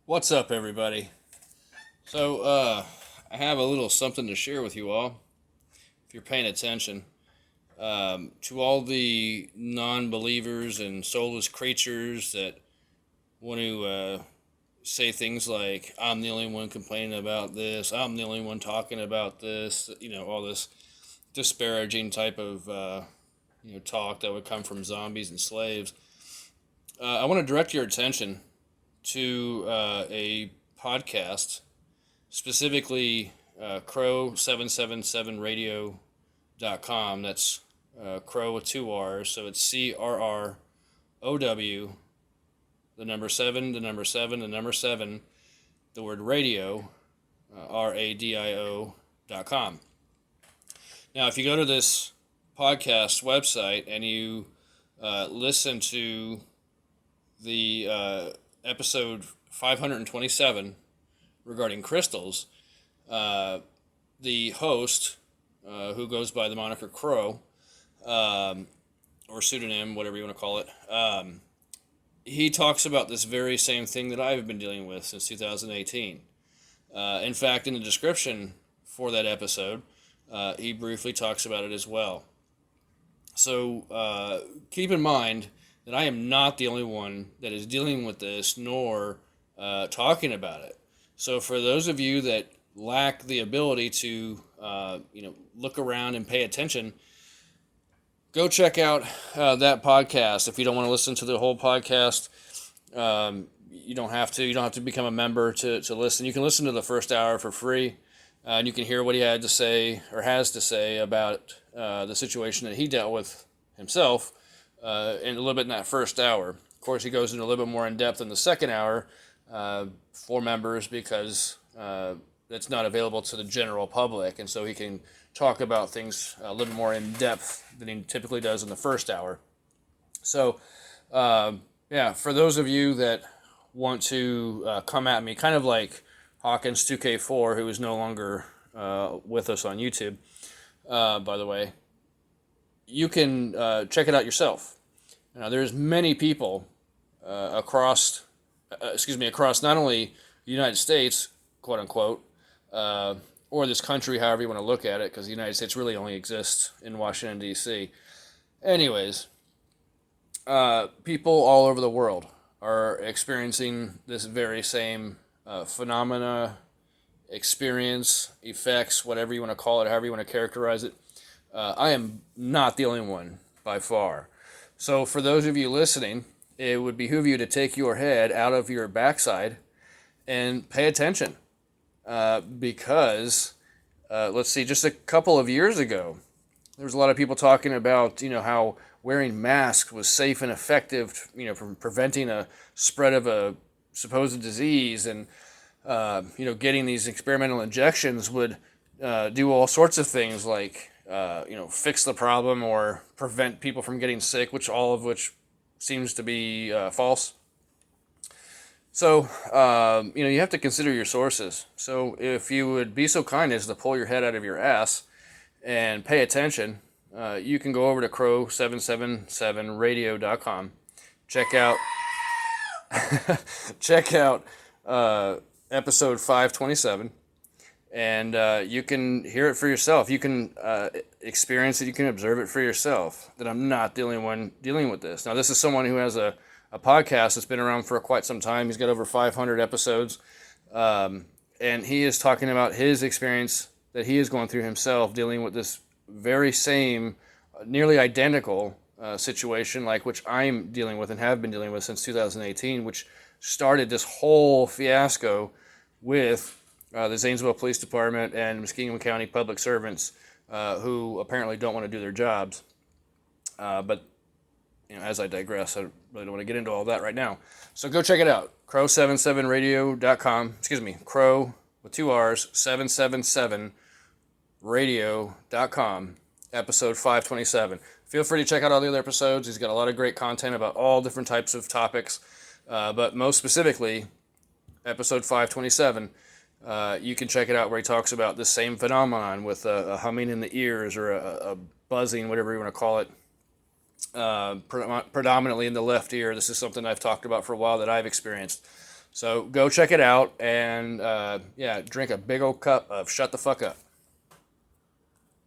What's up, everybody? So, I have a little something to share with you all, if you're paying attention. To all the non believers and soulless creatures that want to say things like, I'm the only one complaining about this, I'm the only one talking about this, all this disparaging type of talk that would come from zombies and slaves. I want to direct your attention to a podcast, specifically crow777radio.com. That's crow with two R's. So it's CRROW, the number seven, the number seven, the number seven, the word radio, RADIO.com. Now, if you go to this podcast website and you listen to the episode 527 regarding crystals, the host, who goes by the moniker Crow, or pseudonym, whatever you want to call it, he talks about this very same thing that I've been dealing with since 2018. In fact, in the description for that episode, he briefly talks about it as well. So keep in mind that I am not the only one that is dealing with this, nor talking about it. So for those of you that lack the ability to, look around and pay attention, go check out that podcast. If you don't want to listen to the whole podcast, you don't have to. You don't have to become a member to listen. You can listen to the first hour for free, and you can hear what he had to say or has to say about the situation that he dealt with himself in a little bit in that first hour. Of course, he goes into a little bit more in depth in the second hour for members because it's not available to the general public, and so he can talk about things a little more in depth than he typically does in the first hour. So, for those of you that want to come at me, kind of like Hawkins 2K4, who is no longer with us on YouTube, by the way, you can check it out yourself. Now, there's many people across not only the United States, quote unquote, or this country, however you want to look at it, because the United States really only exists in Washington, D.C. Anyways, people all over the world are experiencing this very same phenomena, experience, effects, whatever you want to call it, however you want to characterize it. I am not the only one by far. So for those of you listening, it would behoove you to take your head out of your backside and pay attention. Because, let's see, just a couple of years ago, there was a lot of people talking about, how wearing masks was safe and effective, from preventing a spread of a supposed disease, and, getting these experimental injections would do all sorts of things like, fix the problem or prevent people from getting sick, all of which seems to be false. So, you have to consider your sources. So, if you would be so kind as to pull your head out of your ass and pay attention, you can go over to crow777radio.com. Check out episode 527, and you can hear it for yourself. You can experience it. You can observe it for yourself. That I'm not the only one dealing with this. Now, this is someone who has a podcast that's been around for quite some time. He's got over 500 episodes, and he is talking about his experience that he is going through himself, dealing with this very same, nearly identical situation, like which I'm dealing with and have been dealing with since 2018, which started this whole fiasco with the Zanesville Police Department and Muskingum County public servants who apparently don't want to do their jobs. But as I digress, I really don't want to get into all that right now. So go check it out. Crow77radio.com. Excuse me, Crow with two R's, 777radio.com, episode 527. Feel free to check out all the other episodes. He's got a lot of great content about all different types of topics. But most specifically, episode 527, you can check it out where he talks about this same phenomenon with a humming in the ears or a buzzing, whatever you want to call it, predominantly in the left ear. This is something I've talked about for a while that I've experienced. So go check it out and yeah, drink a big old cup of Shut the Fuck Up.